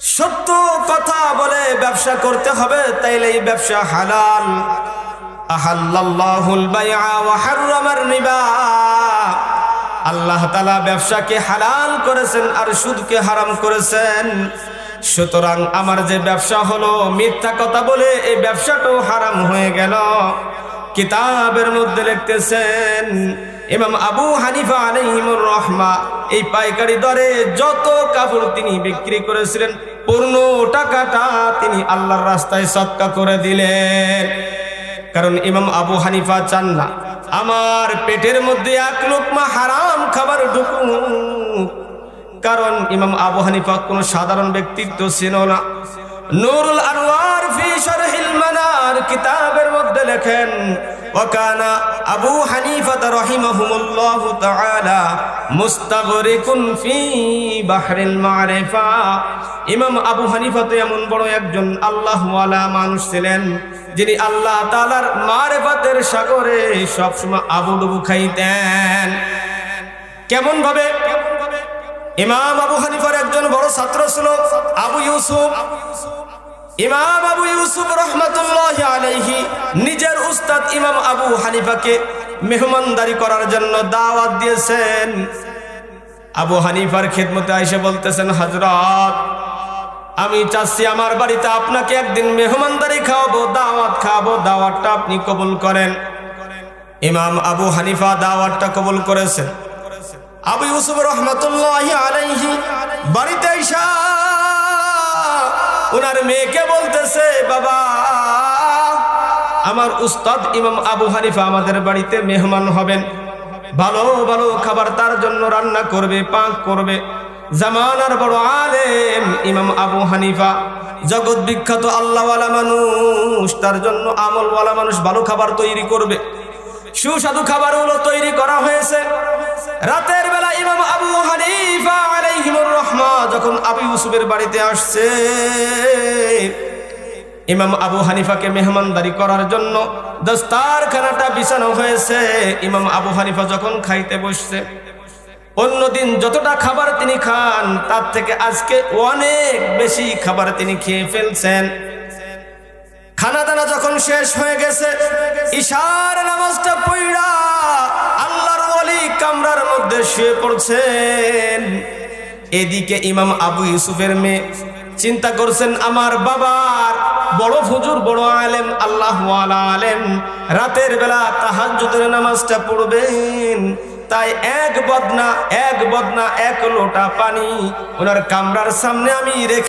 সত্য কথা বলে ব্যবসা করতে হবে, তাইলে এই ব্যবসা হালাল। আহাল্লাল্লাহুল বাইআ ওয়া হাররামার রিবা। আল্লাহ তাআলা ব্যবসাকে হালাল করেছেন আর সুদকে হারাম করেছেন। সুতরাং আমার যে ব্যবসা হলো মিথ্যা কথা বলে, এই ব্যবসাটাও হারাম হয়ে গেল। কিতাবের মধ্যে লিখতেছেন ইমাম আবু হানিফা আলাইহিমুর রাহমা এই পাইকারি দরে যত কাপড় তিনি বিক্রি করেছিলেন, পূর্ণ টাকাটা তিনি আল্লাহর রাস্তায় সদকা করে দিলেন। কারণ ইমাম আবু হানিফা চান না আমার পেটের মধ্যে এক লোকমা হারাম খাবার ঢুকুক। কারণ ইমাম আবু হানিফা কোনো সাধারণ ব্যক্তিত্ব ছিল না। নুরুল আনওয়ার ফি শারহিল মানার কিতাবের মধ্যে লেখেন, ওয়াকানা আবু হানিফা রাহিমাহুমুল্লাহু তাআলা মুস্তাগরিকুন ফি বাহরিল মারিফা। ইমাম আবু হানিফা তো এমন বড় একজন আল্লাহওয়ালা মানুষ ছিলেন, যিনি আল্লাহ তাআলার মারিফাতের সাগরে সবসময় আবুডুবু খাইতেন। কেমন ভাবে? ইমাম আবু হানিফার একজন বড় ছাত্র ছিল আবু ইউসুফ। ইমাম আবু ইউসুফ রহমাতুল্লাহি আলাইহি নিজের উস্তাদ ইমাম আবু হানিফাকে মেহমানদারি করার জন্য দাওয়াত দিয়েছেন। আবু হানিফার খেদমতে এসে বলতেছেন, হযরত, আমি চাচ্ছি আমার বাড়িতে আপনাকে একদিন মেহমানদারি খাওয়াবো, দাওয়াত খাওয়াবো, দাওয়াতটা আপনি কবুল করেন। ইমাম আবু হানিফা দাওয়াতটা কবুল করেছেন। আবু ইউসুফ রহমাতুল্লাহি আলাইহি বাড়িতে আইসা ওনার মেয়েকে বলতেছে, বাবা, আমার উস্তাদ ইমাম আবু হানিফা আমাদের বাড়িতে মেহমান হবেন, ভালো ভালো খাবার তার জন্য রান্না করবে, পাক করবে। জামানার বড় আলেম ইমাম আবু হানিফা, জগৎ বিখ্যাত আল্লাহওয়ালা মানুষ, তার জন্য আমলওয়ালা মানুষ, ভালো খাবার তৈরি করবে। সুস্বাদু খাবারগুলো তৈরি করা হয়েছে। রাতের বেলা ইমাম আবু হানিফা আলাইহিমুর রাহমা যখন আবু ইউসুফের বাড়িতে আসছে, ইমাম আবু হানিফাকে মেহমানদারি করার জন্য দস্তারখানাটা বিছানো হয়েছে। ইমাম আবু হানিফা যখন খাইতে বসছে, অন্যদিন যতটা খাবার তিনি খান তার থেকে আজকে অনেক বেশি খাবার তিনি খেয়ে ফেলছেন। খানা দানা যখন শেষ হয়ে গেছে, ইশার নামাজটা পড়া আল্লাহর ওলি কামরার মধ্যে শুয়ে পড়ছেন। এদিকে ইমাম আবু ইউসুফের মেয়ে চিন্তা করছেন, আমার বাবার বড় হুজুর, বড় আলেম, আল্লাহওয়ালা আলেম, রাতের বেলা তাহাজ্জুদের নামাজটা পড়বেন, তাই এক বদনা এক লোটা পানি ওনার কামরার সামনে আমি রেখে